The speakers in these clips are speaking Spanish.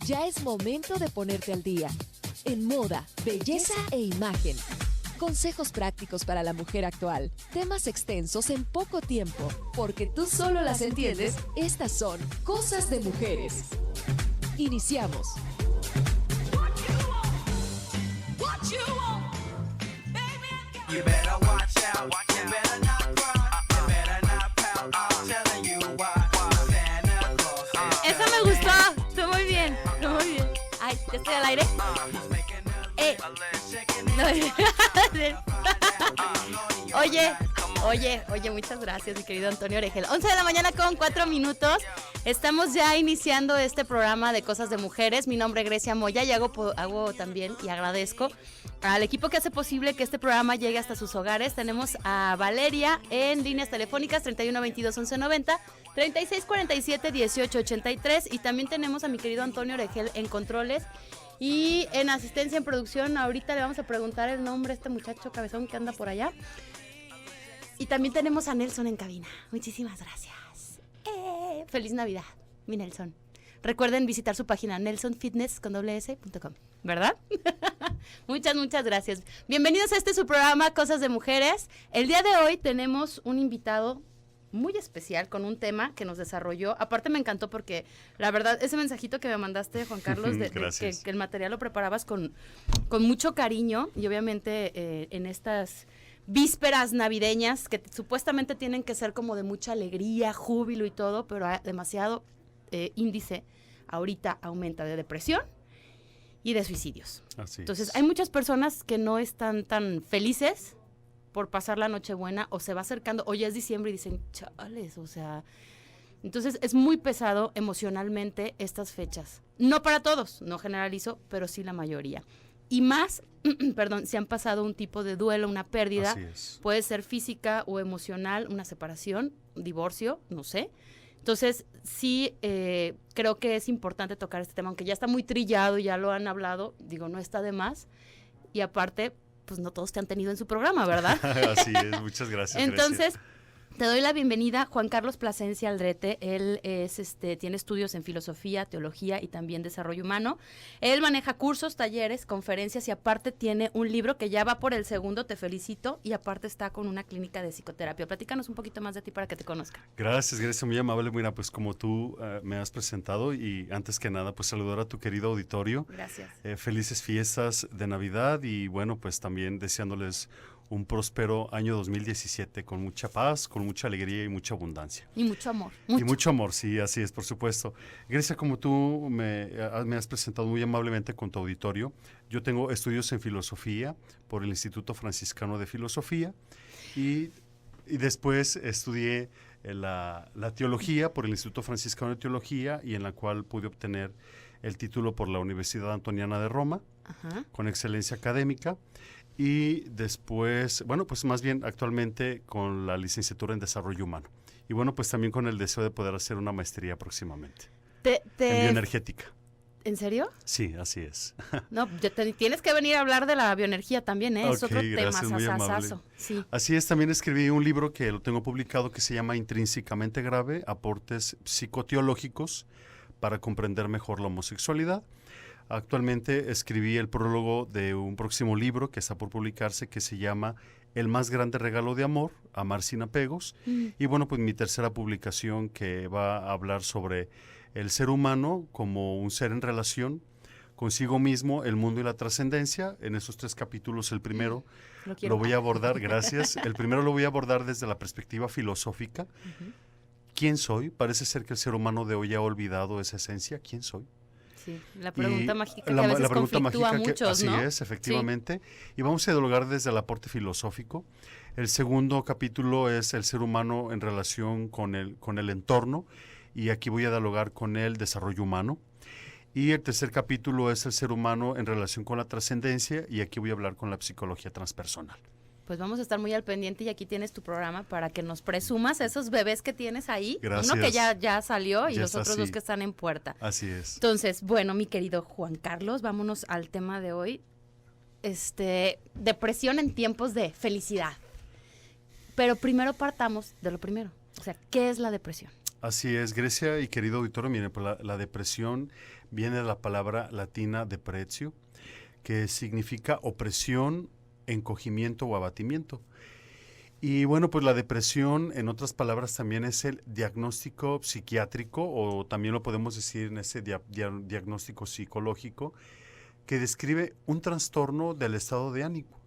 Ya es momento de ponerte al día. En moda, belleza e imagen. Consejos prácticos para la mujer actual. Temas extensos en poco tiempo. Porque tú solo las entiendes, estas son Cosas de Mujeres. Iniciamos. You better watch out, you better not cry, you better not pout, I'm telling you why. Santa Claus is Esa me gustó, estuvo muy bien, estuvo muy bien. Ay, ¿ya estoy al aire? he's making a little No. Oye, muchas gracias, mi querido Antonio Oregel. 11 de la mañana con 4 minutos. Estamos ya iniciando este programa de Cosas de Mujeres. Mi nombre es Grecia Moya y hago también y agradezco al equipo que hace posible que este programa llegue hasta sus hogares. Tenemos a Valeria en líneas telefónicas 31 22 11 90, 36 47 18 83 y también tenemos a mi querido Antonio Oregel en controles. Y en asistencia en producción, ahorita le vamos a preguntar el nombre a este muchacho cabezón que anda por allá. Y también tenemos a Nelson en cabina. Muchísimas gracias. Feliz Navidad, mi Nelson. Recuerden visitar su página nelsonfitness.com, ¿verdad? Muchas gracias. Bienvenidos a su programa Cosas de Mujeres. El día de hoy tenemos un invitado muy especial con un tema que nos desarrolló. Aparte me encantó porque la verdad ese mensajito que me mandaste, Juan Carlos, de que el material lo preparabas con mucho cariño y obviamente en estas vísperas navideñas que supuestamente tienen que ser como de mucha alegría, júbilo y todo, pero demasiado índice ahorita aumenta de depresión y de suicidios. Así Entonces es. hay muchas personas que no están tan felices por pasar la Nochebuena o se va acercando, o ya es diciembre y dicen, chales, o sea, entonces es muy pesado emocionalmente estas fechas. No para todos, no generalizo, pero sí la mayoría. Y más, perdón, si han pasado un tipo de duelo, una pérdida, puede ser física o emocional, una separación, un divorcio, no sé. Entonces, sí, creo que es importante tocar este tema, aunque ya está muy trillado y ya lo han hablado, digo, no está de más. Y aparte, pues no todos te han tenido en su programa, ¿verdad? Así es, muchas gracias. Entonces, te doy la bienvenida, Juan Carlos Plasencia Aldrete. Él tiene estudios en filosofía, teología y también desarrollo humano. Él maneja cursos, talleres, conferencias y aparte tiene un libro que ya va por el segundo, te felicito, y aparte está con una clínica de psicoterapia. Platícanos un poquito más de ti para que te conozca. Gracias, muy amable. Mira, pues como tú me has presentado y antes que nada, pues saludar a tu querido auditorio. Gracias. Felices fiestas de Navidad y bueno, pues también deseándoles un próspero año 2017 con mucha paz, con mucha alegría y mucha abundancia. Y mucho amor. Y mucho amor, sí, así es, por supuesto. Grecia, como tú me has presentado muy amablemente con tu auditorio, yo tengo estudios en filosofía por el Instituto Franciscano de Filosofía y después estudié la teología por el Instituto Franciscano de Teología y en la cual pude obtener el título por la Universidad Antoniana de Roma, Ajá. con excelencia académica. Y después, bueno, pues más bien actualmente con la licenciatura en Desarrollo Humano. Y bueno, pues también con el deseo de poder hacer una maestría próximamente. En bioenergética. ¿En serio? Sí, así es. No, tienes que venir a hablar de la bioenergía también, ¿eh? Es otro gracias, tema, muy amable. Sí. Así es, también escribí un libro que lo tengo publicado que se llama Intrínsecamente Grave, aportes psicoteológicos para comprender mejor la homosexualidad. Actualmente escribí el prólogo de un próximo libro que está por publicarse que se llama El más grande regalo de amor, Amar sin apegos. Y bueno, pues mi tercera publicación que va a hablar sobre el ser humano como un ser en relación consigo mismo, el mundo y la trascendencia. En esos 3 capítulos, el primero lo voy a abordar, gracias. El primero lo voy a abordar desde la perspectiva filosófica. ¿Quién soy? Parece ser que el ser humano de hoy ha olvidado esa esencia. ¿Quién soy? Sí, la pregunta mágica que la a veces pregunta conflictúa a mágica muchos, así ¿no? es, efectivamente. Sí. Y vamos a dialogar desde el aporte filosófico. El segundo capítulo es el ser humano en relación con el entorno y aquí voy a dialogar con el desarrollo humano. Y el tercer capítulo es el ser humano en relación con la trascendencia y aquí voy a hablar con la psicología transpersonal. Pues vamos a estar muy al pendiente y aquí tienes tu programa para que nos presumas esos bebés que tienes ahí. Gracias. Uno que ya salió y Ya los otros así. 2 que están en puerta. Así es. Entonces, bueno, mi querido Juan Carlos, vámonos al tema de hoy. Depresión en tiempos de felicidad. Pero primero partamos de lo primero. O sea, ¿qué es la depresión? Así es, Grecia y querido auditorio, miren, pues la depresión viene de la palabra latina depressio, que significa opresión, encogimiento o abatimiento. Y bueno, pues la depresión, en otras palabras, también es el diagnóstico psiquiátrico, o también lo podemos decir en ese diagnóstico psicológico, que describe un trastorno del estado de ánimo.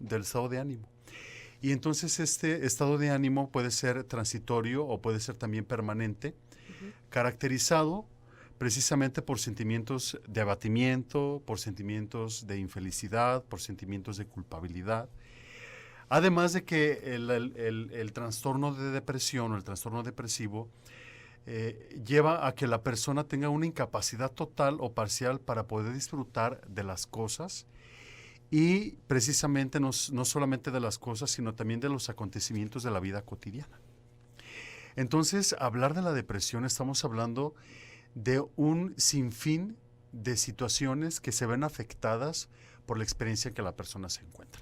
Y entonces este estado de ánimo puede ser transitorio o puede ser también permanente, caracterizado precisamente por sentimientos de abatimiento, por sentimientos de infelicidad, por sentimientos de culpabilidad. Además de que el trastorno de depresión o el trastorno depresivo lleva a que la persona tenga una incapacidad total o parcial para poder disfrutar de las cosas, y precisamente no solamente de las cosas, sino también de los acontecimientos de la vida cotidiana. Entonces, hablar de la depresión, estamos hablando de un sinfín de situaciones que se ven afectadas por la experiencia en que la persona se encuentra.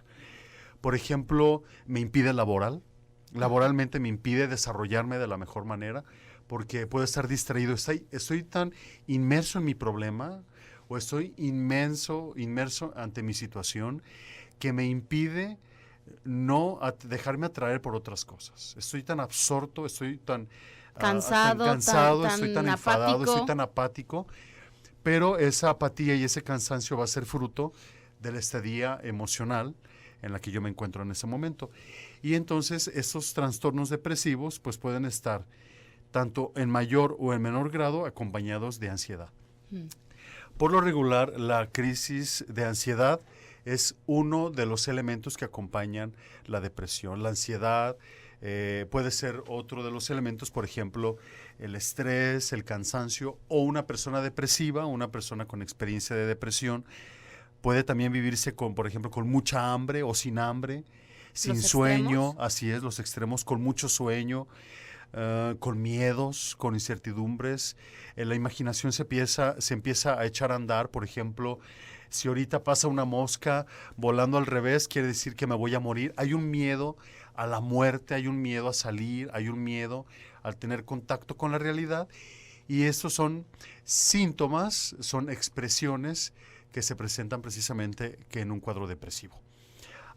Por ejemplo, me impide laboralmente me impide desarrollarme de la mejor manera, porque puedo estar distraído, estoy tan inmerso en mi problema, o estoy inmerso ante mi situación, que me impide no dejarme atraer por otras cosas. Estoy tan absorto, estoy tan cansado, estoy tan enfadado, apático. estoy tan apático, pero esa apatía y ese cansancio va a ser fruto de la estadía emocional en la que yo me encuentro en ese momento. Y entonces estos trastornos depresivos pues pueden estar tanto en mayor o en menor grado acompañados de ansiedad. Por lo regular, la crisis de ansiedad es uno de los elementos que acompañan la depresión. La ansiedad puede ser otro de los elementos, por ejemplo, el estrés, el cansancio, o una persona depresiva, una persona con experiencia de depresión, puede también vivirse con, por ejemplo, con mucha hambre o sin hambre, sin sueño, así es, los extremos, con mucho sueño, con miedos, con incertidumbres. La imaginación se empieza a echar a andar. Por ejemplo, si ahorita pasa una mosca volando al revés, quiere decir que me voy a morir. Hay un miedo a la muerte, hay un miedo a salir, hay un miedo al tener contacto con la realidad, y estos son síntomas, son expresiones que se presentan precisamente que en un cuadro depresivo.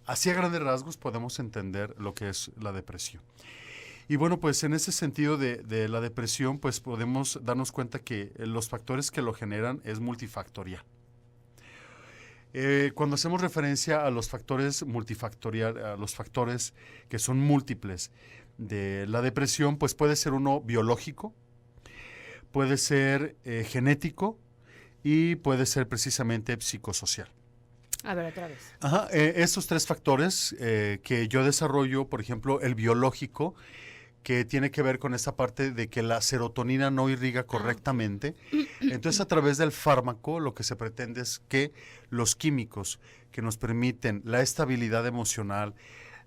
Así a grandes rasgos podemos entender lo que es la depresión. Y bueno, pues en ese sentido de la depresión, pues podemos darnos cuenta que los factores que lo generan es multifactorial. Cuando hacemos referencia a los factores multifactorial, a los factores que son múltiples de la depresión, pues puede ser uno biológico, puede ser genético y puede ser precisamente psicosocial. A ver, otra vez. Estos tres factores que yo desarrollo, por ejemplo, el biológico, que tiene que ver con esa parte de que la serotonina no irriga correctamente. Entonces, a través del fármaco, lo que se pretende es que los químicos que nos permiten la estabilidad emocional,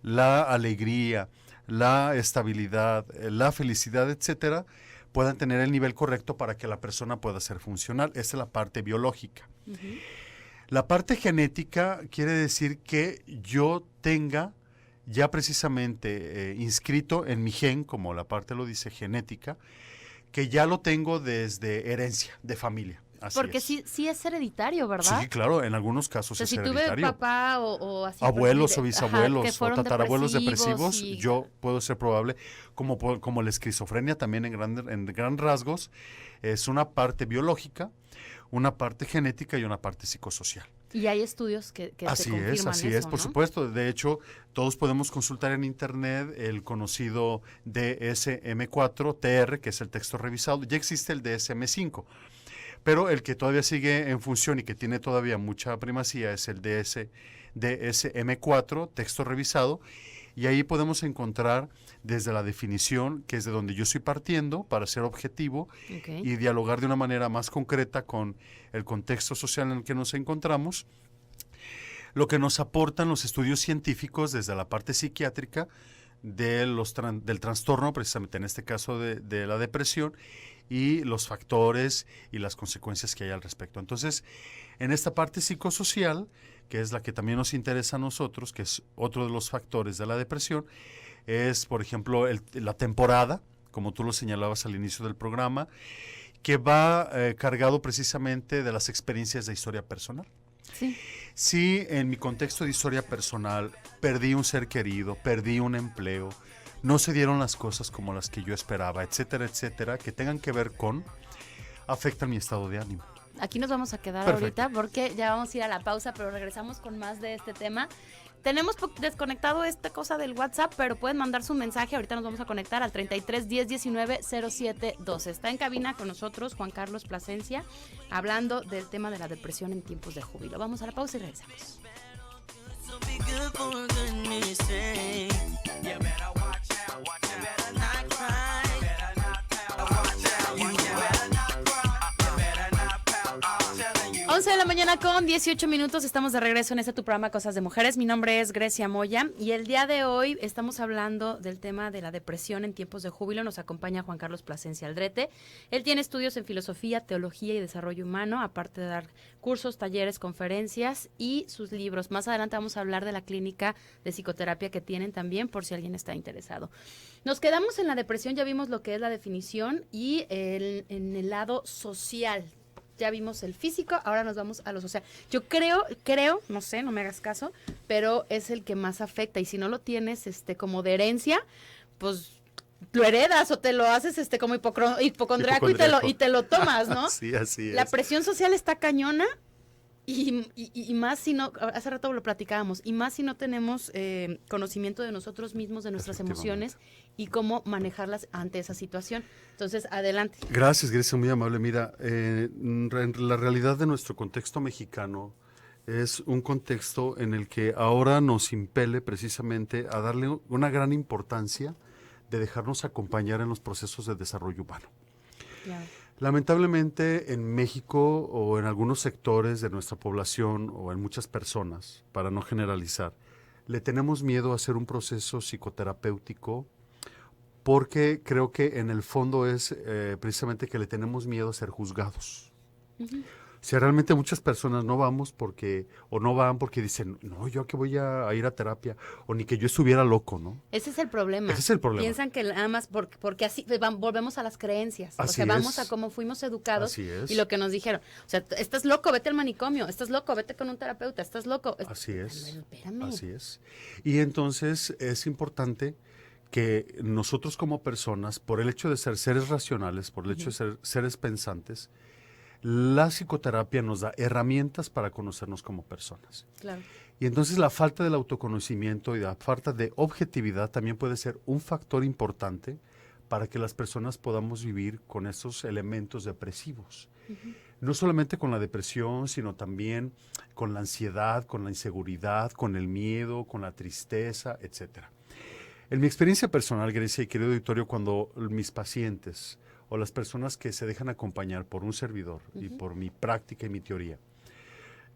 la alegría, la estabilidad, la felicidad, etcétera, puedan tener el nivel correcto para que la persona pueda ser funcional. Esa es la parte biológica. La parte genética quiere decir que yo tenga ya precisamente inscrito en mi gen, como la parte lo dice, genética, que ya lo tengo desde herencia, de familia. Así Porque es. sí es hereditario, ¿verdad? Sí, claro, en algunos casos O sea, es si hereditario. tuve papá o así. Abuelos o que bisabuelos o fueron tatarabuelos depresivos, y- yo puedo ser probable, como la esquizofrenia también en gran rasgos, es una parte biológica, una parte genética y una parte psicosocial. Y hay estudios que te confirman eso, Así es, por ¿no? supuesto. De hecho, todos podemos consultar en internet el conocido DSM-4-TR, que es el texto revisado. Ya existe el DSM-5, pero el que todavía sigue en función y que tiene todavía mucha primacía es el DSM-4, texto revisado, y ahí podemos encontrar desde la definición, que es de donde yo estoy partiendo para ser objetivo Ok. y dialogar de una manera más concreta con el contexto social en el que nos encontramos, lo que nos aportan los estudios científicos desde la parte psiquiátrica del trastorno, precisamente en este caso de la depresión, y los factores y las consecuencias que hay al respecto. Entonces, en esta parte psicosocial, que es la que también nos interesa a nosotros, que es otro de los factores de la depresión, es, por ejemplo, la temporada, como tú lo señalabas al inicio del programa, que va cargado precisamente de las experiencias de historia personal. Sí. Si en mi contexto de historia personal perdí un ser querido, perdí un empleo, no se dieron las cosas como las que yo esperaba, etcétera, etcétera, que tengan que ver con, afectan mi estado de ánimo. Aquí nos vamos a quedar Perfecto. ahorita porque ya vamos a ir a la pausa, pero regresamos con más de este tema. Tenemos desconectado esta cosa del WhatsApp, pero pueden mandar su mensaje. Ahorita nos vamos a conectar al 33 10 19 07 12. Está en cabina con nosotros Juan Carlos Plasencia, hablando del tema de la depresión en tiempos de júbilo. Vamos a la pausa y regresamos. So be good for goodness sake. You better watch out, you better not cry. You better not pout, watch out, you better not cry. You better not pout, I'm telling you. 11 de la mañana con 18 minutos, estamos de regreso en este tu programa Cosas de Mujeres. Mi nombre es Grecia Moya y el día de hoy estamos hablando del tema de la depresión en tiempos de júbilo. Nos acompaña Juan Carlos Plasencia Aldrete. Él tiene estudios en filosofía, teología y desarrollo humano, aparte de dar cursos, talleres, conferencias y sus libros. Más adelante vamos a hablar de la clínica de psicoterapia que tienen también, por si alguien está interesado. Nos quedamos en la depresión, ya vimos lo que es la definición y en el lado social. Ya vimos el físico, ahora nos vamos a lo social. Yo creo, no sé, no me hagas caso, pero es el que más afecta. Y si no lo tienes como de herencia, pues lo heredas o te lo haces como hipocondriaco y te lo tomas, ¿no? Sí, así es. La presión social está cañona y más si no, hace rato lo platicábamos, y más si no tenemos conocimiento de nosotros mismos, de nuestras emociones y cómo manejarlas ante esa situación. Entonces, adelante. Gracias, Grecia, muy amable. Mira, la realidad de nuestro contexto mexicano es un contexto en el que ahora nos impele precisamente a darle una gran importancia de dejarnos acompañar en los procesos de desarrollo humano. Ya. Lamentablemente en México o en algunos sectores de nuestra población o en muchas personas, para no generalizar, le tenemos miedo a hacer un proceso psicoterapéutico porque creo que en el fondo es precisamente que le tenemos miedo a ser juzgados. Uh-huh. O sea, realmente muchas personas no vamos o no van porque dicen, no, yo que voy a ir a terapia, o ni que yo estuviera loco, ¿no? Ese es el problema. Ese es el problema. Piensan que nada más porque así volvemos a las creencias. Así o sea, vamos es. a cómo fuimos educados Así es. y lo que nos dijeron. O sea, estás loco, vete al manicomio, estás loco, vete con un terapeuta, estás loco. Así es. Bueno, espérame. Así es. Y entonces es importante que nosotros como personas, por el hecho de ser seres racionales, por el hecho de ser seres pensantes, la psicoterapia nos da herramientas para conocernos como personas. Claro. Y entonces la falta del autoconocimiento y la falta de objetividad también puede ser un factor importante para que las personas podamos vivir con esos elementos depresivos. Uh-huh. No solamente con la depresión, sino también con la ansiedad, con la inseguridad, con el miedo, con la tristeza, etcétera. En mi experiencia personal, Grecia y querido auditorio, cuando mis pacientes o las personas que se dejan acompañar por un servidor y por mi práctica y mi teoría,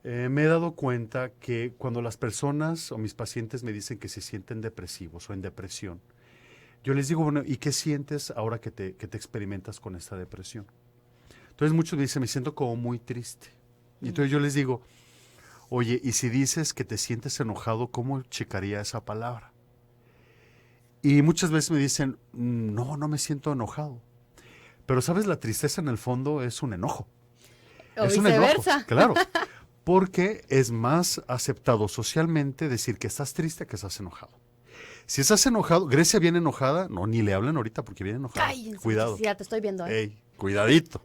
me he dado cuenta que cuando las personas o mis pacientes me dicen que se sienten depresivos o en depresión, yo les digo, bueno, ¿y qué sientes ahora que te experimentas con esta depresión? Entonces muchos me dicen, me siento como muy triste. Y entonces yo les digo, oye, y si dices que te sientes enojado, ¿cómo checaría esa palabra? Y muchas veces me dicen, no me siento enojado. Pero, ¿sabes? La tristeza en el fondo es un enojo. O es viceversa. un enojo, claro. Porque es más aceptado socialmente decir que estás triste que estás enojado. Si estás enojado, Grecia viene enojada, no, ni le hablen ahorita porque viene enojada. Cállense, Cuidado. Ya te estoy viendo, ¿eh? Ey, cuidadito.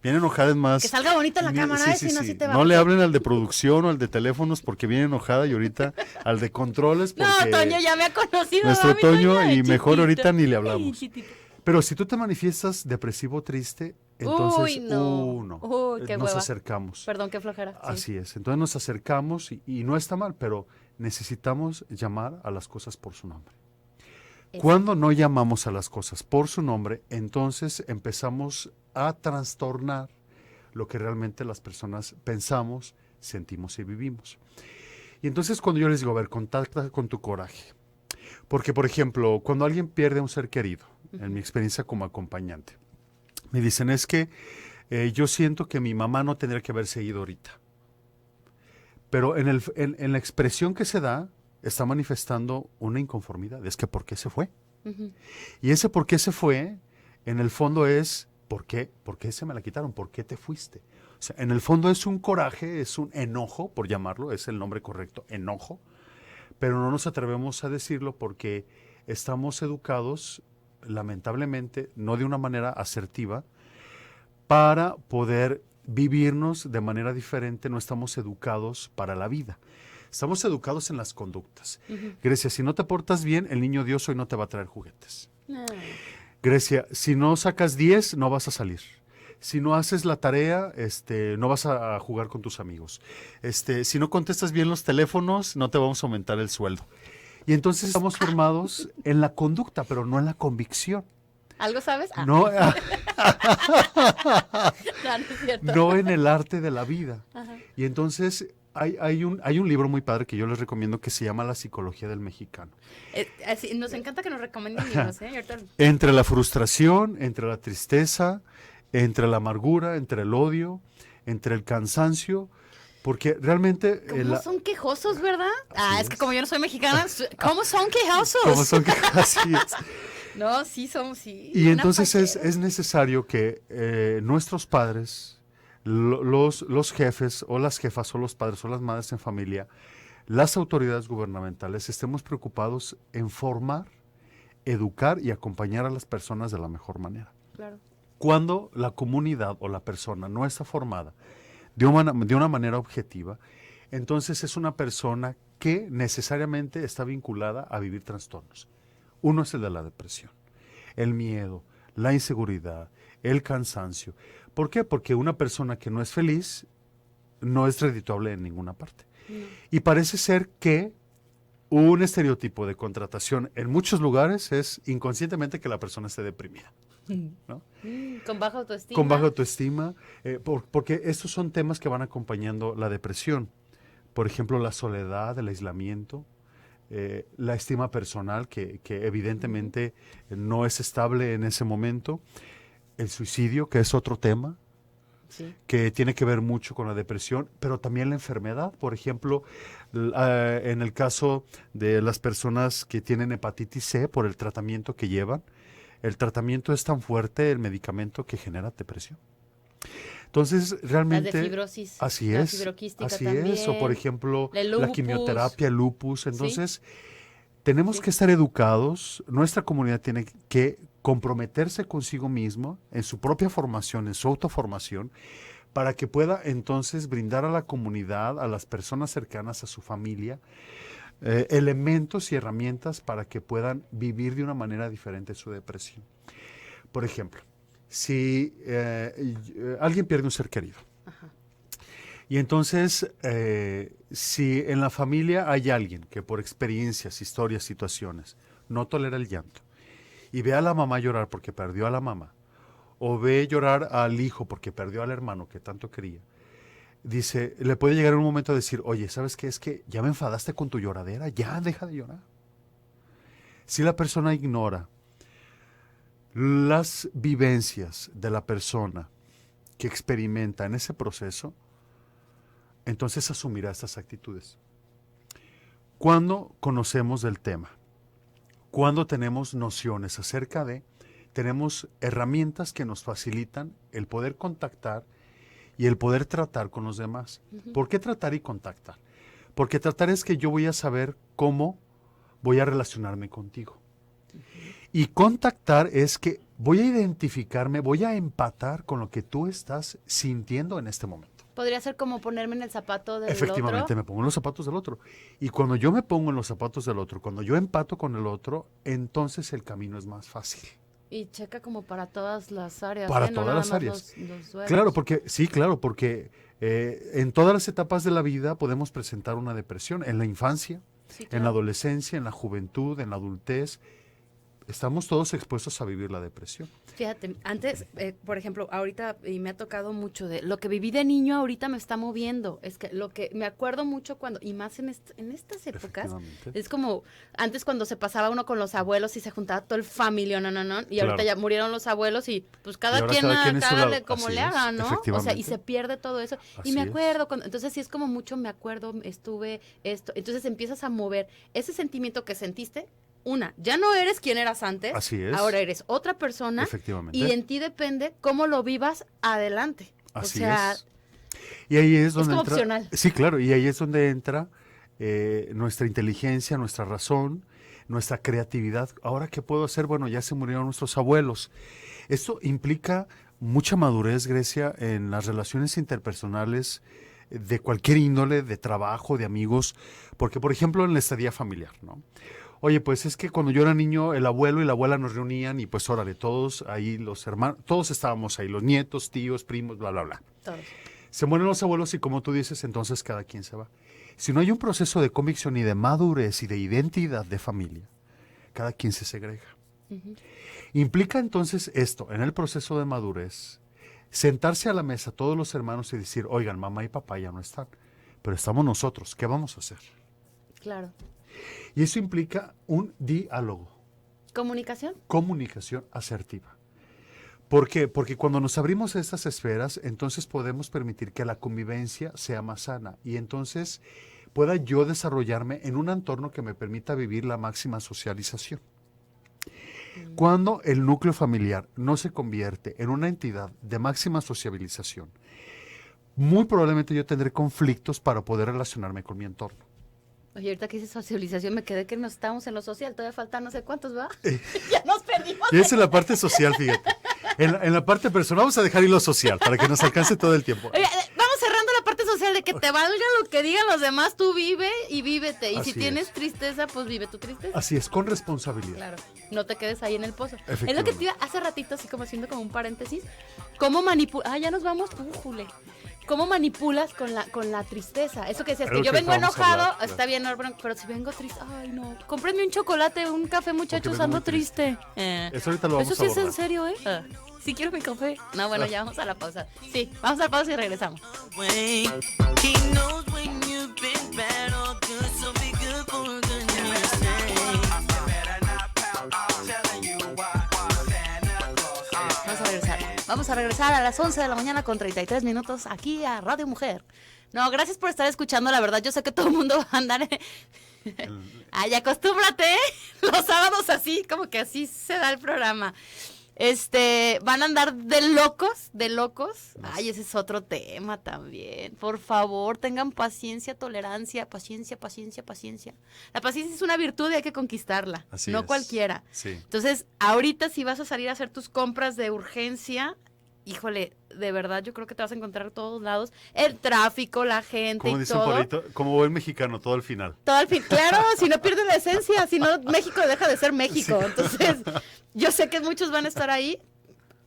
Viene enojada es más. Que salga bonita la cámara, Sí, si no, sí te va No a- le hablen al de producción o al de teléfonos porque viene enojada y ahorita al de controles porque No, Toño ya me ha conocido. nuestro mi Toño ay, y mejor chiquito. ahorita ni le Ay, hablamos. chiquitito. Pero si tú te manifiestas depresivo, triste, entonces Uy, no. no, Uy, qué nos hueva. acercamos. Perdón, qué flojera. Sí. Así es. Entonces nos acercamos y no está mal, pero necesitamos llamar a las cosas por su nombre. Eso. Cuando no llamamos a las cosas por su nombre, entonces empezamos a trastornar lo que realmente las personas pensamos, sentimos y vivimos. Y entonces cuando yo les digo, a ver, contacta con tu coraje. Porque, por ejemplo, cuando alguien pierde a un ser querido, en mi experiencia como acompañante, me dicen, es que yo siento que mi mamá no tendría que haberse ido ahorita. Pero en la expresión que se da, está manifestando una inconformidad. Es que ¿por qué se fue? Ujú. Y ese por qué se fue, en el fondo es, ¿por qué? ¿Por qué se me la quitaron? ¿Por qué te fuiste? O sea, en el fondo es un coraje, es un enojo, por llamarlo, es el nombre correcto, enojo, pero no nos atrevemos a decirlo porque estamos educados, lamentablemente, no de una manera asertiva, para poder vivirnos de manera diferente, no estamos educados para la vida. Estamos educados en las conductas. Grecia, si no te portas bien, el niño Dios hoy no te va a traer juguetes. Grecia, si no sacas 10, no vas a salir. Si no haces la tarea, no vas a jugar con tus amigos. Si no contestas bien los teléfonos, no te vamos a aumentar el sueldo. Y entonces estamos formados en la conducta, pero no en la convicción. ¿Algo sabes? Ah. No, No, no es cierto. no en el arte de la vida. Ajá. Y entonces hay un libro muy padre que yo les recomiendo que se llama La psicología del mexicano. Así, nos encanta que nos recomienden libros, ¿eh? Y ahorita- Entre la frustración, entre la tristeza, entre la amargura, entre el odio, entre el cansancio, porque realmente... ¿Cómo son quejosos, verdad? Así Es que es. como yo no soy mexicana, ¿cómo son quejosos? ¿Cómo son que así es? No, sí, somos, sí. Y una entonces pachera. es necesario que nuestros padres, los jefes o las jefas o los padres o las madres en familia, las autoridades gubernamentales, estemos preocupados en formar, educar y acompañar a las personas de la mejor manera. Claro. Cuando la comunidad o la persona no está formada de una manera objetiva, entonces es una persona que necesariamente está vinculada a vivir trastornos. Uno es el de la depresión, el miedo, la inseguridad, el cansancio. ¿Por qué? Porque una persona que no es feliz no es redituable en ninguna parte. Y parece ser que un estereotipo de contratación en muchos lugares es inconscientemente que la persona esté deprimida, ¿no? Con baja autoestima. Con baja autoestima, porque estos son temas que van acompañando la depresión. Por ejemplo, la soledad, el aislamiento, la estima personal, que evidentemente no es estable en ese momento, el suicidio, que es otro tema, Sí. que tiene que ver mucho con la depresión, pero también la enfermedad. Por ejemplo, en el caso de las personas que tienen hepatitis C por el tratamiento que llevan, el tratamiento es tan fuerte, el medicamento, que genera depresión. Entonces, realmente... Las de fibrosis. Así la es. fibroquística Así también. es. O por ejemplo, El la lupus. quimioterapia, el lupus. Entonces, tenemos Sí. que estar educados. Nuestra comunidad tiene que comprometerse consigo mismo en su propia formación, en su autoformación, para que pueda entonces brindar a la comunidad, a las personas cercanas a su familia, elementos y herramientas para que puedan vivir de una manera diferente su depresión. Por ejemplo, si alguien pierde un ser querido, y entonces si en la familia hay alguien que por experiencias, historias, situaciones, no tolera el llanto, y ve a la mamá llorar porque perdió a la mamá, o ve llorar al hijo porque perdió al hermano que tanto quería, dice, le puede llegar un momento a decir, oye, ¿sabes qué? Es que ya me enfadaste con tu lloradera, ya deja de llorar. Si la persona ignora las vivencias de la persona que experimenta en ese proceso, entonces asumirá estas actitudes. Cuando conocemos del tema, cuando tenemos nociones acerca de, tenemos herramientas que nos facilitan el poder contactar y el poder tratar con los demás. ¿Por qué tratar y contactar? Porque tratar es que yo voy a saber cómo voy a relacionarme contigo. Y contactar es que voy a identificarme, voy a empatar con lo que tú estás sintiendo en este momento. Podría ser como ponerme en el zapato del Efectivamente, otro. me pongo en los zapatos del otro. Y cuando yo me pongo en los zapatos del otro, cuando yo empato con el otro, entonces el camino es más fácil. Y checa como para todas las áreas. Para No todas nada las más áreas. los duelos. Claro, porque en todas las etapas de la vida podemos presentar una depresión. En la infancia, Sí, en claro. la adolescencia, en la juventud, en la adultez. Estamos todos expuestos a vivir la depresión. Fíjate, antes, por ejemplo, ahorita, y me ha tocado mucho de lo que viví de niño, ahorita me está moviendo. Es que lo que me acuerdo mucho cuando, y más en estas épocas, Efectivamente. es como antes cuando se pasaba uno con los abuelos y se juntaba todo el familia, no, y ahorita Claro. ya murieron los abuelos y pues cada ahora quien, cada quien en su hágale lado. como Así le es, haga, ¿no? O sea, y efectivamente. se pierde todo eso. Así Y me es. acuerdo, entonces sí es como mucho, me acuerdo, estuve esto, entonces empiezas a mover ese sentimiento que sentiste ya no eres quien eras antes. Así es. Ahora eres otra persona. Efectivamente. Y en ti depende cómo lo vivas adelante. Así o sea, es. Y ahí es donde como entra, opcional. Sí, claro, y ahí es donde entra nuestra inteligencia, nuestra razón, nuestra creatividad. Ahora, ¿qué puedo hacer? Bueno, ya se murieron nuestros abuelos. Esto implica mucha madurez, Grecia, en las relaciones interpersonales de cualquier índole, de trabajo, de amigos, porque, por ejemplo, en la estadía familiar, ¿no? Oye, pues es que cuando yo era niño, el abuelo y la abuela nos reunían y pues órale, todos ahí los hermanos, todos estábamos ahí, los nietos, tíos, primos, bla, bla, bla. Todos. Se mueren los abuelos y como tú dices, entonces cada quien se va. Si no hay un proceso de convicción y de madurez y de identidad de familia, cada quien se segrega. Implica entonces esto, en el proceso de madurez, sentarse a la mesa todos los hermanos y decir, oigan, mamá y papá ya no están, pero estamos nosotros, ¿qué vamos a hacer? Claro. Y eso implica un diálogo, ¿Comunicación? comunicación asertiva. ¿Por qué? Porque cuando nos abrimos a estas esferas, entonces podemos permitir que la convivencia sea más sana y entonces pueda yo desarrollarme en un entorno que me permita vivir la máxima socialización. Cuando el núcleo familiar no se convierte en una entidad de máxima sociabilización, muy probablemente yo tendré conflictos para poder relacionarme con mi entorno. Oye, ahorita que hice socialización me quedé que no estábamos en lo social, todavía faltan no sé cuántos, ¿va? Ya nos perdimos. Y esa es la parte social, fíjate. En la parte personal vamos a dejar hilo social para que nos alcance todo el tiempo. Oye, vamos cerrando la parte social de que te valga lo que digan los demás, tú vive y vívete. Y Así si tienes es. tristeza, pues vive tu tristeza. Así es, con responsabilidad. Claro, no te quedes ahí en el pozo. Es lo que Efectivamente. te iba hace ratito, así como haciendo como un paréntesis. ¿Cómo manipulas? Ah, ya nos vamos, jule. ¿Cómo manipulas con la tristeza? Eso que decías, Algo que yo que vengo acabamos de enojado, hablar, está bien, no, pero si vengo triste, ay no, cómprenme un chocolate, un café, muchachos, vengo ando muy triste. triste. Eso ahorita lo vamos Eso a sí es en abordar. serio, ¿eh? Sí quiero mi café. No, bueno, ya vamos a la pausa. Sí, vamos a la pausa y regresamos. Way. He knows when you've been bad or good, so be good for goodness sake. Vamos a regresar. Vamos a regresar a las 11 de la mañana con 33 minutos aquí a Radio Mujer. No, gracias por estar escuchando, la verdad, yo sé que todo el mundo va a andar... Ay, acostúmbrate, ¿eh? Los sábados así, como que así se da el programa. Van a andar de locos, de locos. Ay, ese es otro tema también. Por favor, tengan paciencia, tolerancia, paciencia, paciencia, paciencia. La paciencia es una virtud y hay que conquistarla, Así no es. cualquiera. Sí. Entonces, ahorita si vas a salir a hacer tus compras de urgencia, híjole, de verdad yo creo que te vas a encontrar a todos lados el tráfico, la gente Como y dicen todo. por ahí, como buen mexicano, todo al final. Todo al fin, claro, si no pierde la esencia, si no México deja de ser México. Entonces, yo sé que muchos van a estar ahí.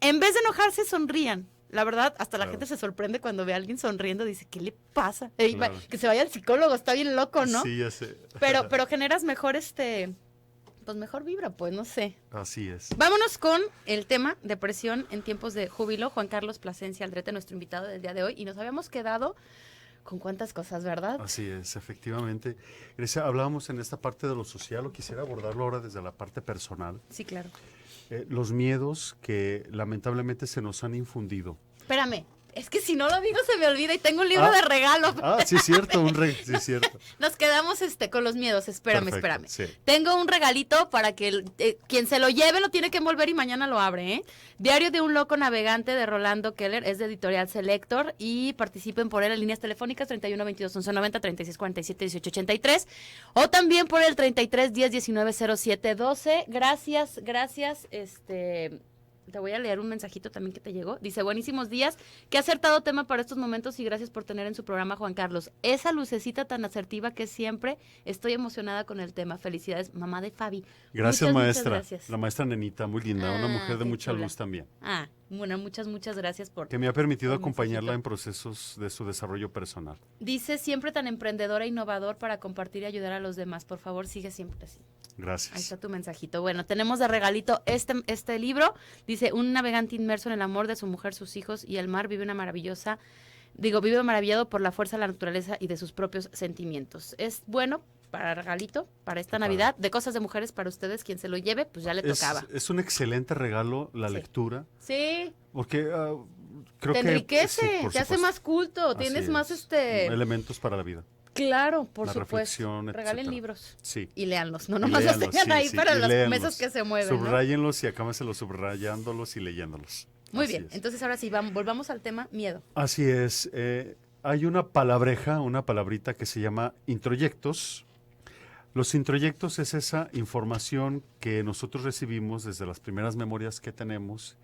En vez de enojarse, sonrían. La verdad, hasta la Claro. gente se sorprende cuando ve a alguien sonriendo, dice, ¿qué le pasa? Ey, Claro. que se vaya al psicólogo, está bien loco, ¿no? Sí, ya sé. Pero generas mejor pues mejor vibra, pues, no sé. Así es. Vámonos con el tema depresión en tiempos de júbilo. Juan Carlos Plasencia Aldrete, nuestro invitado del día de hoy, y nos habíamos quedado con cuántas cosas, ¿verdad? Así es, efectivamente. Grecia, hablábamos en esta parte de lo social, o quisiera abordarlo ahora desde la parte personal. Sí, claro. Los miedos que lamentablemente se nos han infundido. Espérame, es que si no lo digo se me olvida y tengo un libro de regalo. Sí es cierto, sí es cierto. Nos quedamos con los miedos, espérame, Perfecto, espérame. sí. Tengo un regalito para que quien se lo lleve lo tiene que envolver y mañana lo abre, ¿eh? Diario de un loco navegante de Rolando Keller, es de Editorial Selector y participen por él en líneas telefónicas 31 22 11 90 36 47 18 83 o también por el 33 10 19 07 12. Gracias, te voy a leer un mensajito también que te llegó. Dice, buenísimos días, qué acertado tema para estos momentos y gracias por tener en su programa Juan Carlos. Esa lucecita tan asertiva que siempre estoy emocionada con el tema. Felicidades, mamá de Fabi. Gracias, Muchas maestra. gracias. La maestra Nenita, muy linda, una mujer de qué mucha chula. luz también, Bueno, muchas gracias por... que me ha permitido un acompañarla mensajito. en procesos de su desarrollo personal. Dice, siempre tan emprendedora e innovador para compartir y ayudar a los demás. Por favor, sigue siempre así. Ahí Gracias. está tu mensajito. Bueno, tenemos de regalito este libro. Dice, un navegante inmerso en el amor de su mujer, sus hijos y el mar vive maravillado por la fuerza de la naturaleza y de sus propios sentimientos. Es bueno para regalito, para esta Qué padre. Navidad, de cosas de mujeres para ustedes. Quien se lo lleve, pues ya le tocaba. Es un excelente regalo la Sí. lectura, Sí, porque creo te que... enriquece, sí, por te hace supuesto. más culto, Así tienes es. más Elementos para la vida. Claro, por la supuesto. reflexión, Regalen etcétera. libros. Sí. Y léanlos, no Y nomás los léanlos, tengan sí, ahí sí, para y las léanlos. mesas que se mueven, ¿no? Subrayenlos y acábenselo subrayándolos y leyéndolos. Muy Así bien, es. entonces ahora sí, volvamos al tema miedo. Así es. Hay una palabreja, una palabrita que se llama introyectos. Los introyectos es esa información que nosotros recibimos desde las primeras memorias que tenemos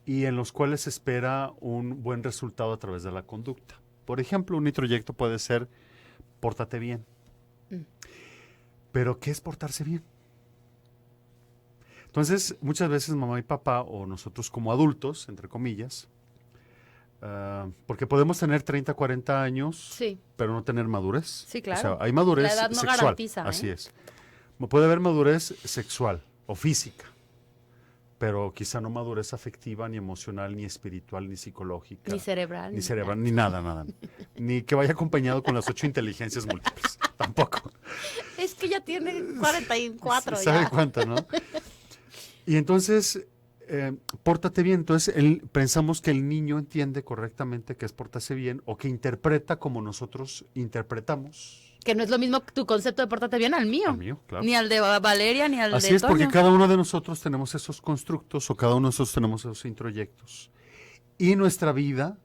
y en los cuales se espera un buen resultado a través de la conducta. Por ejemplo, un introyecto puede ser pórtate bien. Pero ¿qué es portarse bien? Entonces, muchas veces mamá y papá, o nosotros como adultos, entre comillas, porque podemos tener 30, 40 años, Sí. pero no tener madurez. Sí, claro. O sea, hay madurez La edad no sexual. garantiza, Así ¿eh? es. Puede haber madurez sexual o física, pero quizá no madurez afectiva, ni emocional, ni espiritual, ni psicológica. Ni cerebral. Ni cerebral, ni nada, nada. Ni que vaya acompañado con las 8 inteligencias múltiples. Tampoco. Es que ya tiene 44 ¿Sabe ya. cuánto, no? Y entonces, pórtate bien. Entonces, pensamos que el niño entiende correctamente que es pórtase bien o que interpreta como nosotros interpretamos. Que no es lo mismo tu concepto de pórtate bien al mío. Al mío, claro. Ni al de Valeria, ni al Así de es, porque Toño. cada uno de nosotros tenemos esos constructos o cada uno de nosotros tenemos esos introyectos. Y nuestra vida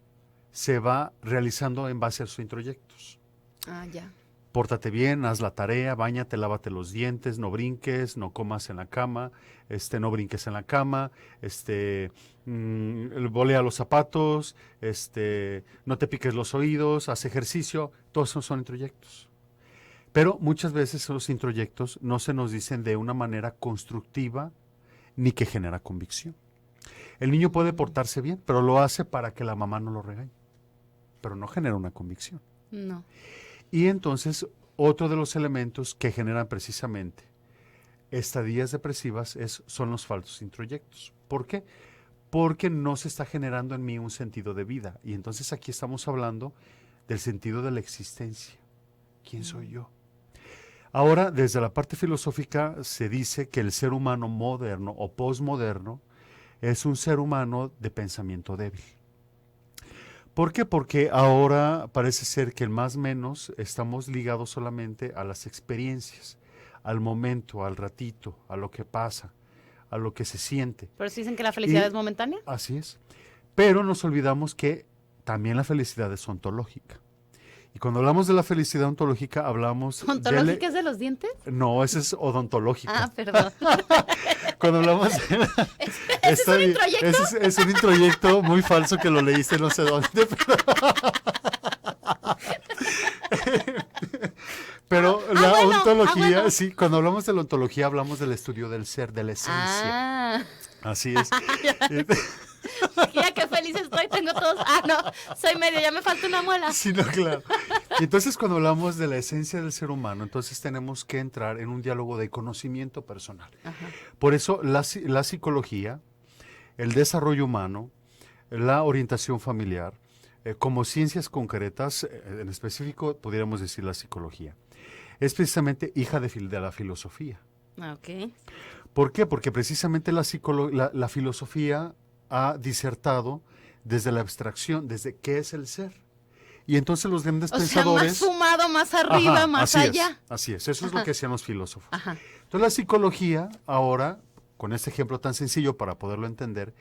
se va realizando en base a esos introyectos. Ah, ya. Pórtate bien, haz la tarea, báñate, lávate los dientes, no brinques, no comas en la cama, no brinques en la cama, volea los zapatos, no te piques los oídos, haz ejercicio, todos esos son introyectos. Pero muchas veces esos introyectos no se nos dicen de una manera constructiva ni que genera convicción. El niño puede portarse bien, pero lo hace para que la mamá no lo regañe, pero no genera una convicción. No. Y entonces, otro de los elementos que generan precisamente estadías depresivas son los falsos introyectos. ¿Por qué? Porque no se está generando en mí un sentido de vida. Y entonces aquí estamos hablando del sentido de la existencia. ¿Quién soy yo? Ahora, desde la parte filosófica se dice que el ser humano moderno o posmoderno es un ser humano de pensamiento débil. ¿Por qué? Porque ahora parece ser que más o menos estamos ligados solamente a las experiencias, al momento, al ratito, a lo que pasa, a lo que se siente. Por eso dicen que la felicidad Y- es momentánea. Así es. Pero nos olvidamos que también la felicidad es ontológica. Y cuando hablamos de la felicidad ontológica, hablamos ¿Ontológica es de los dientes? No, ese es odontológica. Ah, perdón. Cuando hablamos de es un introyecto? Es un introyecto muy falso que lo leíste no sé dónde. Pero la bueno, ontología, bueno. sí, cuando hablamos de la ontología hablamos del estudio del ser, de la esencia. Ah, Así es. ya qué feliz estoy, tengo todos. Ah, no, soy medio, ya me falta una muela. Sí, no, claro. Y entonces cuando hablamos de la esencia del ser humano, entonces tenemos que entrar en un diálogo de conocimiento personal. Ajá. Por eso la psicología, el desarrollo humano, la orientación familiar, como ciencias concretas, en específico podríamos decir la psicología, es precisamente hija de la filosofía. Ah, ok. ¿Por qué? Porque precisamente la filosofía ha disertado desde la abstracción, desde qué es el ser. Y entonces los grandes O sea, pensadores... más fumado, más arriba, Ajá, más así allá. así es, eso es lo que hacían los filósofos. Ajá. Entonces la psicología ahora, con este ejemplo tan sencillo para poderlo entender,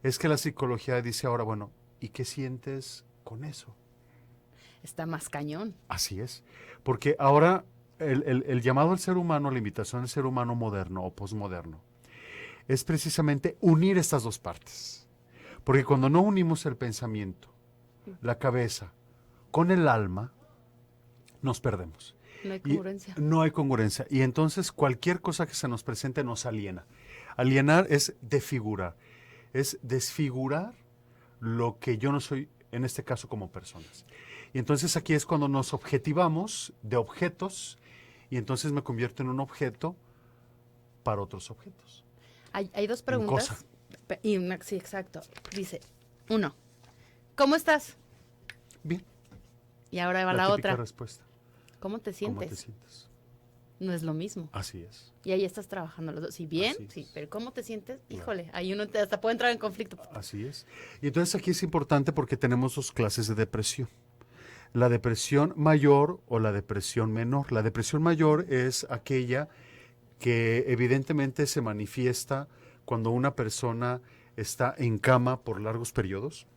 es que la psicología dice ahora, bueno, ¿y qué sientes con eso? Está más cañón. Así es, porque ahora el llamado al ser humano, la invitación al ser humano moderno o posmoderno, es precisamente unir estas dos partes. Porque cuando no unimos el pensamiento, la cabeza, con el alma, nos perdemos. No hay Y congruencia. no hay congruencia. Y entonces cualquier cosa que se nos presente nos aliena. Alienar es desfigurar. Es desfigurar lo que yo no soy, en este caso, como personas. Y entonces aquí es cuando nos objetivamos de objetos y entonces me convierto en un objeto para otros objetos. Hay dos En preguntas. cosa. Sí, exacto. Dice, uno, ¿cómo estás? Bien. Y ahora va la típica otra. respuesta. ¿Cómo te ¿Cómo te sientes? sientes? No es lo mismo. Así es. Y ahí estás trabajando los dos. Si bien, Así es. sí, pero ¿cómo te sientes? Híjole, ahí uno hasta puede entrar en conflicto. Así es. Y entonces aquí es importante porque tenemos dos clases de depresión. la depresión mayor o la depresión menor. La depresión mayor es aquella que evidentemente se manifiesta cuando una persona está en cama por largos periodos,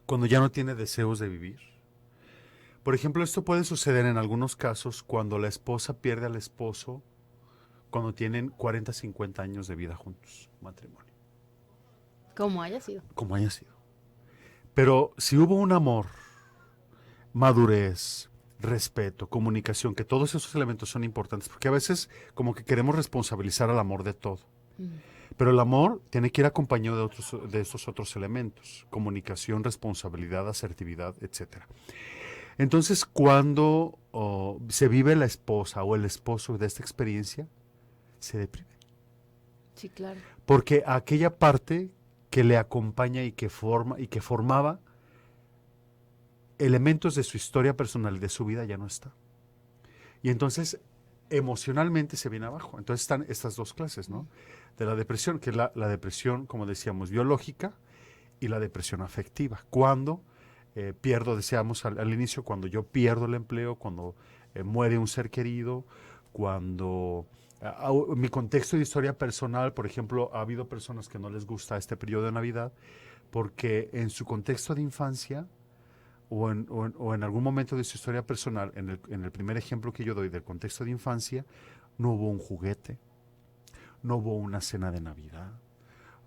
cuando ya no tiene deseos de vivir. Por ejemplo, esto puede suceder en algunos casos cuando la esposa pierde al esposo cuando tienen 40, 50 años de vida juntos, matrimonio. Como haya sido. Como haya sido. Pero si hubo un amor, madurez, respeto, comunicación, que todos esos elementos son importantes, porque a veces como que queremos responsabilizar al amor de todo. Pero el amor tiene que ir acompañado de estos otros elementos: comunicación, responsabilidad, asertividad, etc. Entonces, cuando se vive la esposa o el esposo de esta experiencia, se deprime. Sí, claro. Porque aquella parte que le acompaña y que formaba elementos de su historia personal y de su vida ya no está. Y entonces emocionalmente se viene abajo. Entonces están estas dos clases, ¿no? De la depresión, que es la depresión, como decíamos, biológica, y la depresión afectiva. Cuando decíamos al inicio, cuando yo pierdo el empleo, cuando muere un ser querido, cuando mi contexto de historia personal, por ejemplo, ha habido personas que no les gusta este periodo de Navidad porque en su contexto de infancia o en algún momento de su historia personal, en el primer ejemplo que yo doy del contexto de infancia, no hubo un juguete, no hubo una cena de Navidad.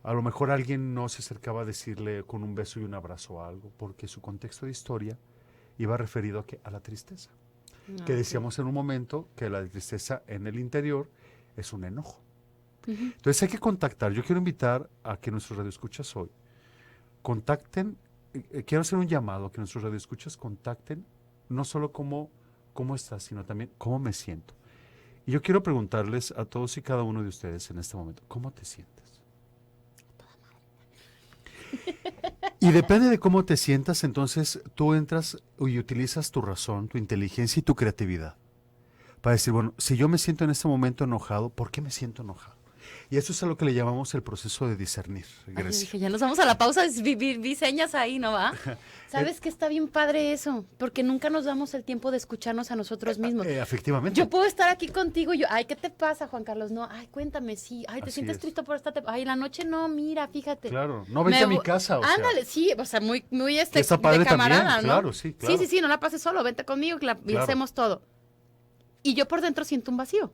A lo mejor alguien no se acercaba a decirle con un beso y un abrazo algo, porque su contexto de historia iba referido a la tristeza. Que decíamos en un momento que la tristeza en el interior es un enojo. Entonces hay que contactar. Yo quiero invitar a que nuestros radioescuchas hoy contacten. Quiero hacer un llamado a que nuestros radioescuchas contacten no solo cómo estás, sino también cómo me siento. Y yo quiero preguntarles a todos y cada uno de ustedes en este momento, ¿cómo te sientes? Y depende de cómo te sientas, entonces tú entras y utilizas tu razón, tu inteligencia y tu creatividad para decir, bueno, si yo me siento en este momento enojado, ¿por qué me siento enojado? Y eso es a lo que le llamamos el proceso de discernir, Grecia. Ay, dije, ya nos vamos a la pausa, vi señas ahí, ¿no va? ¿Sabes que está bien padre eso? Porque nunca nos damos el tiempo de escucharnos a nosotros mismos. Efectivamente. Yo puedo estar aquí contigo y yo, ay, ¿qué te pasa, Juan Carlos? No, ay, cuéntame, sí, ay, ¿te Así sientes es. triste por esta ay, la noche no, mira, fíjate. Claro, no vente a mi casa, o sea. Ándale, sí, o sea, muy Que está padre de camarada, también, ¿no? claro, sí, claro. Sí, no la pases solo, vente conmigo y Claro. hacemos todo. Y yo por dentro siento un vacío.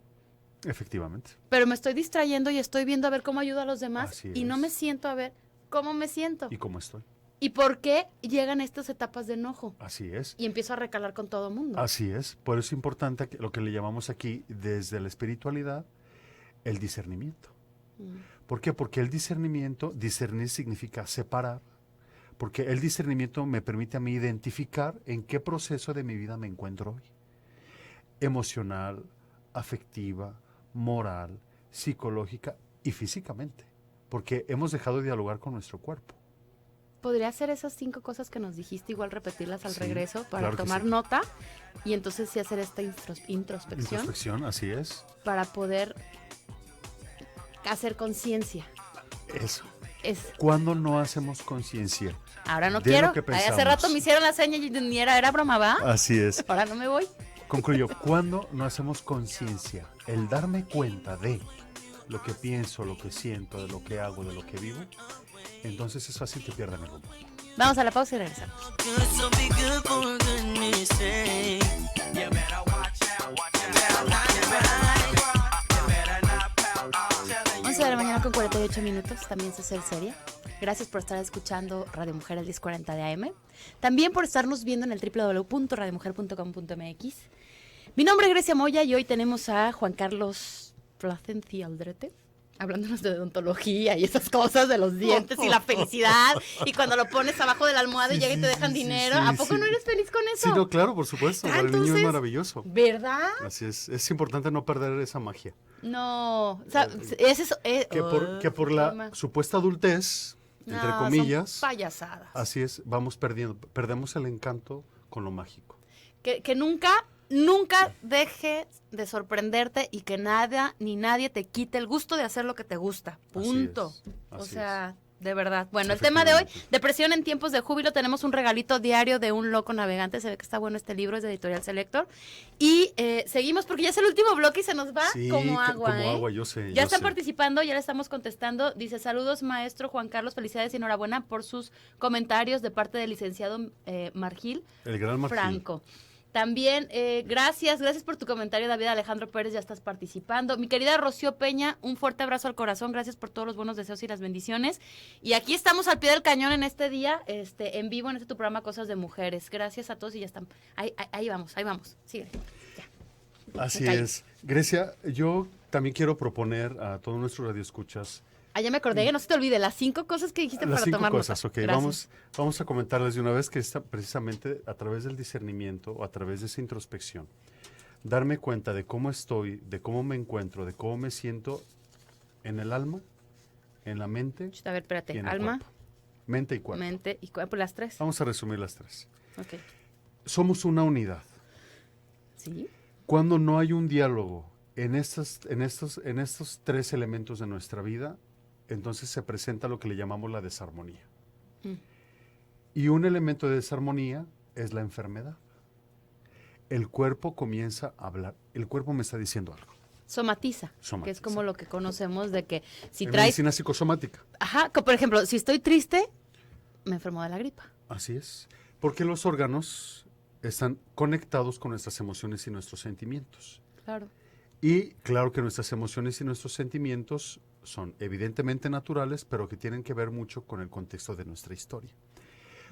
Efectivamente. Pero me estoy distrayendo y estoy viendo a ver cómo ayudo a los demás Así y no es. me siento a ver cómo me siento. ¿Y cómo estoy? ¿Y por qué llegan estas etapas de enojo? Así es. Y empiezo a recalar con todo el mundo. Así es. Por eso es importante lo que le llamamos aquí, desde la espiritualidad, el discernimiento. ¿Por qué? Porque el discernir significa separar. Porque el discernimiento me permite a mí identificar en qué proceso de mi vida me encuentro hoy. Emocional, afectiva, moral, psicológica y físicamente. Porque hemos dejado de dialogar con nuestro cuerpo. ¿Podría hacer esas 5 cosas que nos dijiste, igual repetirlas al Sí, regreso para claro que tomar sí. nota y entonces sí hacer esta introspección Introspección, así es. para poder hacer conciencia? Eso. Es, ¿Cuándo no hacemos conciencia? ahora no De quiero. lo que Ay, hace pensamos. rato me hicieron la seña y ni era broma, ¿va? Así es. Ahora no me voy. Concluyo, ¿cuándo no hacemos conciencia? El darme cuenta de lo que pienso, lo que siento, de lo que hago, de lo que vivo, entonces es fácil que pierdan el rumbo. Vamos a la pausa y regresamos. Good, so be good for goodness sake. You better watch out, watch out. Better not cry. You better not pout. I'm telling you. 11 de la mañana con 48 minutos, también se hace seria. Gracias por estar escuchando Radio Mujer al 1040 de AM. También por estarnos viendo en el www.radiomujer.com.mx. Mi nombre es Grecia Moya y hoy tenemos a Juan Carlos Plasencia Aldrete, hablándonos de odontología y esas cosas de los dientes y la felicidad. Y cuando lo pones abajo de la almohada y Sí, llega y sí, te dejan sí, dinero, sí, ¿a poco sí. no eres feliz con eso? Sí, no, claro, por supuesto. Para el niño es Entonces, maravilloso. ¿verdad? Así es importante no perder esa magia. No, o sea, es eso. Que por la supuesta adultez, entre No, comillas, son payasadas. así es, perdemos el encanto con lo mágico. Que nunca dejes de sorprenderte y que nada ni nadie te quite el gusto de hacer lo que te gusta. Así Punto. es, O así sea, De verdad. Bueno, el tema de hoy, Efectivamente. depresión en tiempos de júbilo, tenemos un regalito diario de un loco navegante, se ve que está bueno este libro, es de Editorial Selector. Y seguimos porque ya es el último bloque y se nos va Sí, como agua, como ¿eh? agua, yo sé. Ya yo están sé. participando, ya le estamos contestando. Dice, saludos maestro Juan Carlos, felicidades y enhorabuena por sus comentarios de parte del licenciado Margil El gran Marfil. Franco. También, gracias por tu comentario, David Alejandro Pérez, ya estás participando. Mi querida Rocío Peña, un fuerte abrazo al corazón, gracias por todos los buenos deseos y las bendiciones. Y aquí estamos al pie del cañón en este día, en vivo, en este tu programa Cosas de Mujeres. Gracias a todos y ya están. Ahí vamos, sigue. Ya. Así Me callo. es. Grecia, yo también quiero proponer a todos nuestros radioescuchas Ya me acordé, no se te olvide, las 5 cosas que dijiste las para 5 tomar cosas, nota. ok. Gracias. Vamos a comentarles de una vez que está precisamente a través del discernimiento o a través de esa introspección, darme cuenta de cómo estoy, de cómo me encuentro, de cómo me siento en el alma, en la mente A ver, y espérate, en el alma, cuerpo. Mente y cuerpo. mente y cuerpo, las 3. Vamos a resumir las 3. Ok. Somos una unidad. Sí. Cuando no hay un diálogo en estos 3 elementos de nuestra vida, entonces se presenta lo que le llamamos la desarmonía. Mm. Y un elemento de desarmonía es la enfermedad. El cuerpo comienza a hablar. El cuerpo me está diciendo algo. Somatiza, que es Somatiza. como lo que conocemos de que si En traes... medicina psicosomática. Ajá, por ejemplo, si estoy triste, me enfermo de la gripa. Así es. Porque los órganos están conectados con nuestras emociones y nuestros sentimientos. Claro. Y claro que nuestras emociones y nuestros sentimientos son evidentemente naturales, pero que tienen que ver mucho con el contexto de nuestra historia.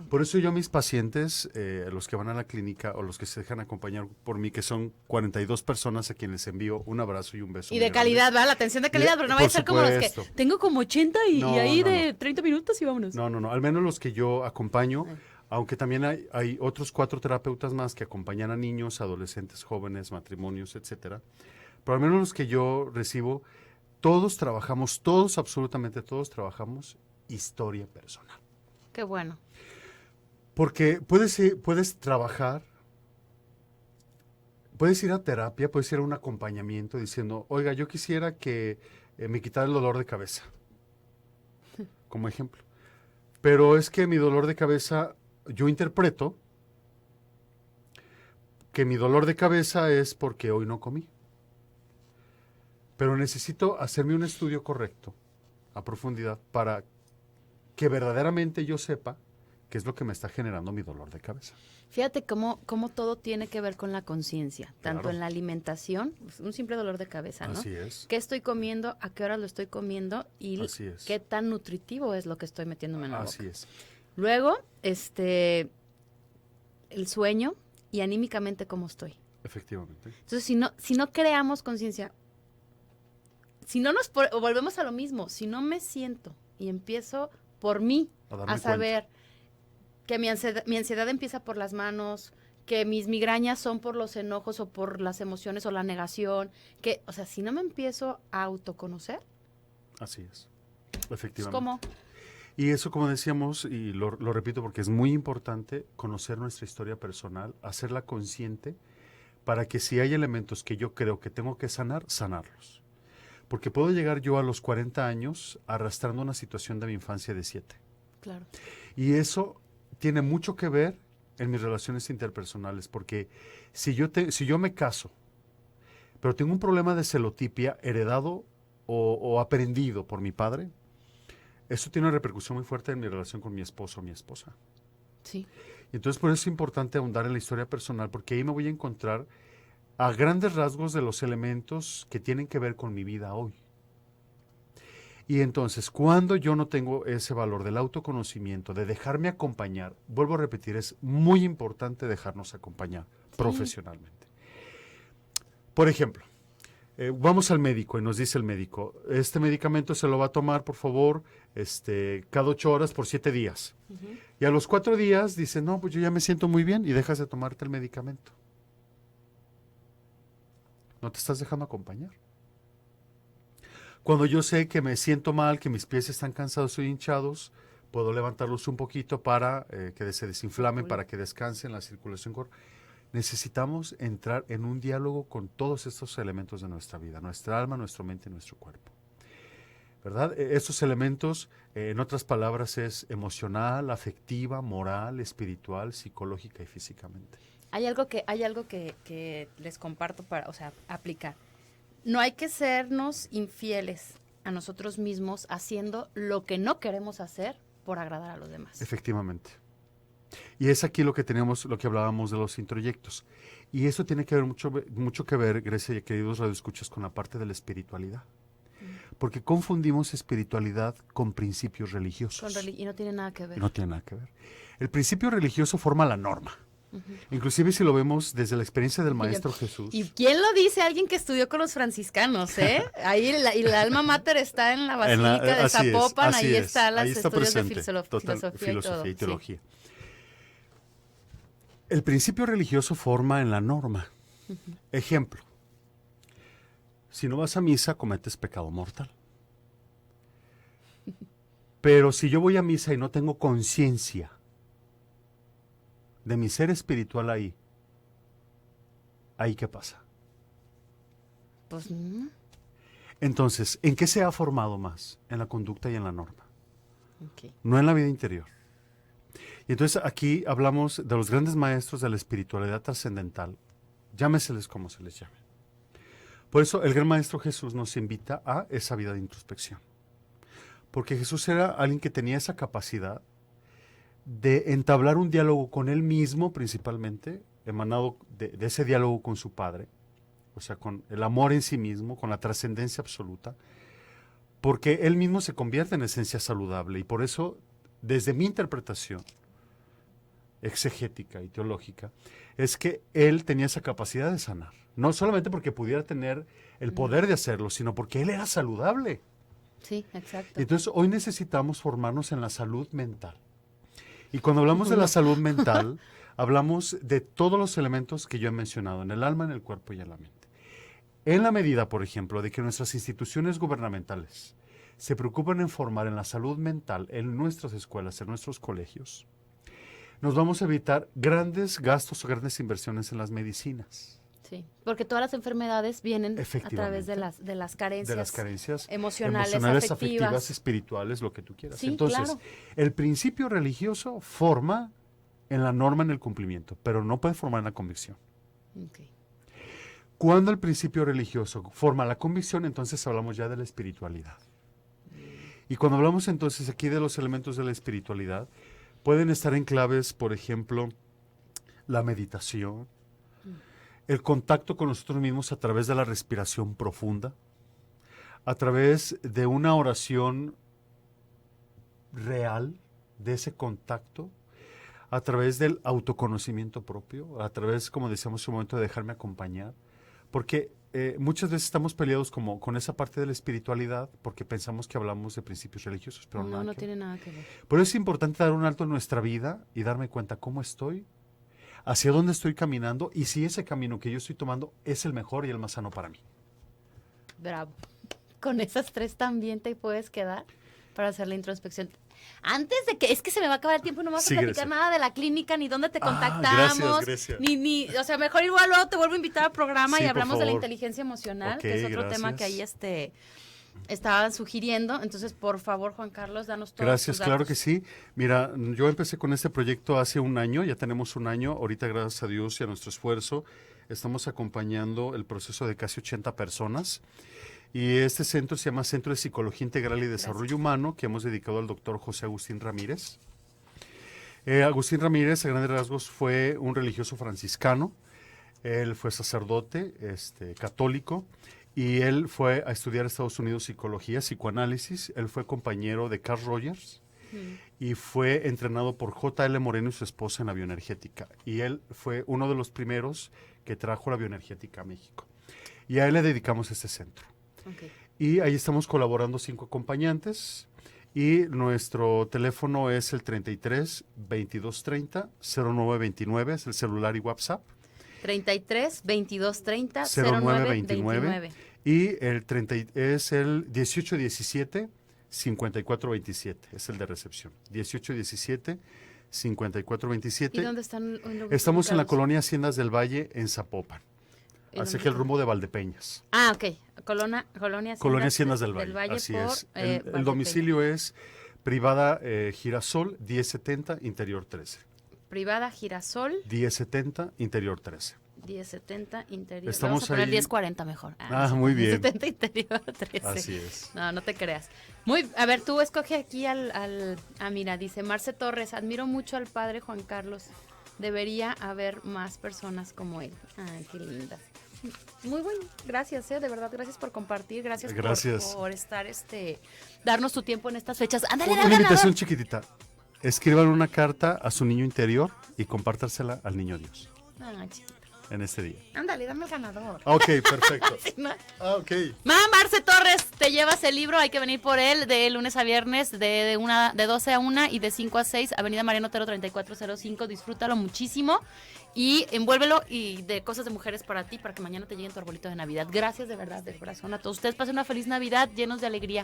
Por eso yo a mis pacientes, los que van a la clínica o los que se dejan acompañar por mí, que son 42 personas a quienes envío un abrazo y un beso. Y muy de grande. calidad, ¿verdad? La atención de calidad, pero no vaya a por ser como los que supuesto. tengo como 80 y No, ahí no, de no. 30 minutos y vámonos. No, al menos los que yo acompaño, Ay. aunque también hay otros 4 terapeutas más que acompañan a niños, adolescentes, jóvenes, matrimonios, etcétera. Pero al menos los que yo recibo, todos trabajamos, absolutamente todos trabajamos historia personal. Qué bueno. Porque puedes trabajar, puedes ir a terapia, puedes ir a un acompañamiento diciendo, oiga, yo quisiera que me quitara el dolor de cabeza, como ejemplo. Pero es que mi dolor de cabeza, yo interpreto que mi dolor de cabeza es porque hoy no comí. Pero necesito hacerme un estudio correcto, a profundidad, para que verdaderamente yo sepa qué es lo que me está generando mi dolor de cabeza. Fíjate cómo todo tiene que ver con la conciencia, tanto Claro. en la alimentación, pues, un simple dolor de cabeza, ¿no? Así es. ¿Qué estoy comiendo? ¿A qué hora lo estoy comiendo? Y Así es. qué tan nutritivo es lo que estoy metiéndome en la boca. Así es. Luego, el sueño y anímicamente cómo estoy. Efectivamente. Entonces, si no creamos conciencia, si no o volvemos a lo mismo, si no me siento y empiezo por mí A darme a saber que mi ansiedad empieza por las manos, que mis migrañas son por los enojos o por las emociones o la negación, o sea, si no me empiezo a autoconocer, Así es. es Efectivamente. como, Y eso, como decíamos, y lo repito porque es muy importante, conocer nuestra historia personal, hacerla consciente, para que si hay elementos que yo creo que tengo que sanar, sanarlos. Porque puedo llegar yo a los 40 años arrastrando una situación de mi infancia de 7. claro, Y eso tiene mucho que ver en mis relaciones interpersonales, porque si yo me caso, pero tengo un problema de celotipia heredado o aprendido por mi padre, eso tiene una repercusión muy fuerte en mi relación con mi esposo o mi esposa. sí, Y entonces por eso es importante ahondar en la historia personal, porque ahí me voy a encontrar a grandes rasgos de los elementos que tienen que ver con mi vida hoy. Y entonces, cuando yo no tengo ese valor del autoconocimiento, de dejarme acompañar, vuelvo a repetir, es muy importante dejarnos acompañar profesionalmente. Por ejemplo, vamos al médico y nos dice el médico, este medicamento se lo va a tomar, por favor, cada 8 horas por 7 días. Y a los 4 días dice, no, pues yo ya me siento muy bien y dejas de tomarte el medicamento. No te estás dejando acompañar. Cuando yo sé que me siento mal, que mis pies están cansados o hinchados, puedo levantarlos un poquito para que se desinflamen, para que descansen la circulación. Necesitamos entrar en un diálogo con todos estos elementos de nuestra vida, nuestra alma, nuestra mente y nuestro cuerpo. ¿verdad? Estos elementos, en otras palabras, es emocional, afectiva, moral, espiritual, psicológica y físicamente. Hay algo que les comparto para, o sea, aplicar. No hay que sernos infieles a nosotros mismos haciendo lo que no queremos hacer por agradar a los demás. Efectivamente. Y es aquí lo que tenemos, lo que hablábamos de los introyectos. Y eso tiene que ver mucho que ver, Grecia y queridos radioescuchas, con la parte de la espiritualidad. Porque confundimos espiritualidad con principios religiosos. Y no tiene nada que ver. No tiene nada que ver. El principio religioso forma la norma. Inclusive si lo vemos desde la experiencia del Maestro Jesús. ¿Y quién lo dice? Alguien que estudió con los franciscanos, ¿eh? Ahí y la alma mater está en la Basílica de Zapopan, ahí están los estudios presente, de filosofía y teología. El principio religioso forma en la norma. Ejemplo, si no vas a misa, cometes pecado mortal. Pero si yo voy a misa y no tengo conciencia de mi ser espiritual ¿ahí qué pasa? Pues, Entonces, ¿en qué se ha formado más? En la conducta y en la norma. okay. No en la vida interior. Y entonces aquí hablamos de los grandes maestros de la espiritualidad trascendental, llámeseles como se les llame. Por eso el gran maestro Jesús nos invita a esa vida de introspección. Porque Jesús era alguien que tenía esa capacidad de entablar un diálogo con él mismo principalmente, emanado de ese diálogo con su Padre, o sea, con el amor en sí mismo, con la trascendencia absoluta, porque él mismo se convierte en esencia saludable y por eso, desde mi interpretación exegética y teológica, es que él tenía esa capacidad de sanar, no solamente porque pudiera tener el poder de hacerlo, sino porque él era saludable. Sí, exacto. Y entonces hoy necesitamos formarnos en la salud mental. Y cuando hablamos de la salud mental, hablamos de todos los elementos que yo he mencionado, en el alma, en el cuerpo y en la mente. En la medida, por ejemplo, de que nuestras instituciones gubernamentales se preocupan en formar en la salud mental en nuestras escuelas, en nuestros colegios, nos vamos a evitar grandes gastos o grandes inversiones en las medicinas. Sí, porque todas las enfermedades vienen a través de las carencias, emocionales, afectivas, espirituales, lo que tú quieras. Sí, Entonces, claro. el principio religioso forma en la norma, en el cumplimiento, pero no puede formar en la convicción. Okay. Cuando el principio religioso forma la convicción, entonces hablamos ya de la espiritualidad. Y cuando hablamos entonces aquí de los elementos de la espiritualidad, pueden estar en claves, por ejemplo, la meditación, el contacto con nosotros mismos a través de la respiración profunda, a través de una oración real, de ese contacto, a través del autoconocimiento propio, a través, como decíamos en un momento, de dejarme acompañar, porque muchas veces estamos peleados como con esa parte de la espiritualidad porque pensamos que hablamos de principios religiosos, pero no tiene nada que ver. Por eso es importante dar un alto en nuestra vida y darme cuenta cómo estoy, hacia dónde estoy caminando y si ese camino que yo estoy tomando es el mejor y el más sano para mí. Bravo. Con esas tres también te puedes quedar para hacer la introspección. Antes de que, es que se me va a acabar el tiempo, no me vas a platicar Grecia. nada de la clínica, ni dónde te contactamos, gracias, Grecia. ni, o sea, mejor igual luego te vuelvo a invitar al programa Sí, y por hablamos de la favor. inteligencia emocional, Ok, que es otro gracias. tema que ahí estaban sugiriendo. Entonces, por favor, Juan Carlos, danos todos Gracias, tus claro datos. que sí. Mira, yo empecé con este proyecto hace un año, ya tenemos un año, ahorita gracias a Dios y a nuestro esfuerzo, estamos acompañando el proceso de casi 80 personas. Y este centro se llama Centro de Psicología Integral y Desarrollo Humano, que hemos dedicado al doctor José Agustín Ramírez. Agustín Ramírez, a grandes rasgos, fue un religioso franciscano. Él fue sacerdote católico y él fue a estudiar a Estados Unidos psicología, psicoanálisis. Él fue compañero de Carl Rogers y fue entrenado por J.L. Moreno y su esposa en la bioenergética. Y él fue uno de los primeros que trajo la bioenergética a México. Y a él le dedicamos este centro. Okay. Y ahí estamos colaborando 5 acompañantes y nuestro teléfono es el 33 22 30 09 29, es el celular y WhatsApp. 33 22 30 09 29 29 y el 30 es el 18 17 54 27, es el de recepción. 18 17 54 27. ¿Y dónde están? Estamos en la ubicados? colonia Haciendas del Valle en Zapopan. Hacia el rumbo de Valdepeñas. Ah, ok. Colonia Haciendas del Valle. Así por, es. El Valdepeñas. domicilio es Privada Girasol 1070, Interior 13. Privada Girasol 1070, Interior 13. 1070 interior. Estamos Vamos a poner ahí. 1040 mejor. Muy bien. 1070 interior 13. Así es. No, no te creas. A ver, tú escoge aquí mira, dice Marce Torres, admiro mucho al padre Juan Carlos. Debería haber más personas como él. Ay, qué linda. Muy bueno, gracias, de verdad, gracias por compartir, gracias. Por estar, darnos tu tiempo en estas fechas. Ándale, Una invitación chiquitita. Escriban una carta a su niño interior y compártasela al niño Dios en este día. Ándale, dame el ganador. Ok, perfecto. Sí, no. Ok. Marce Torres, te llevas el libro, hay que venir por él de lunes a viernes, de 12 a 1 y de 5 a 6, Avenida Mariano Otero 3405, disfrútalo muchísimo y envuélvelo y de cosas de mujeres para ti, para que mañana te llegue tu arbolito de Navidad. Gracias de verdad, de corazón a todos ustedes, pasen una feliz Navidad llenos de alegría.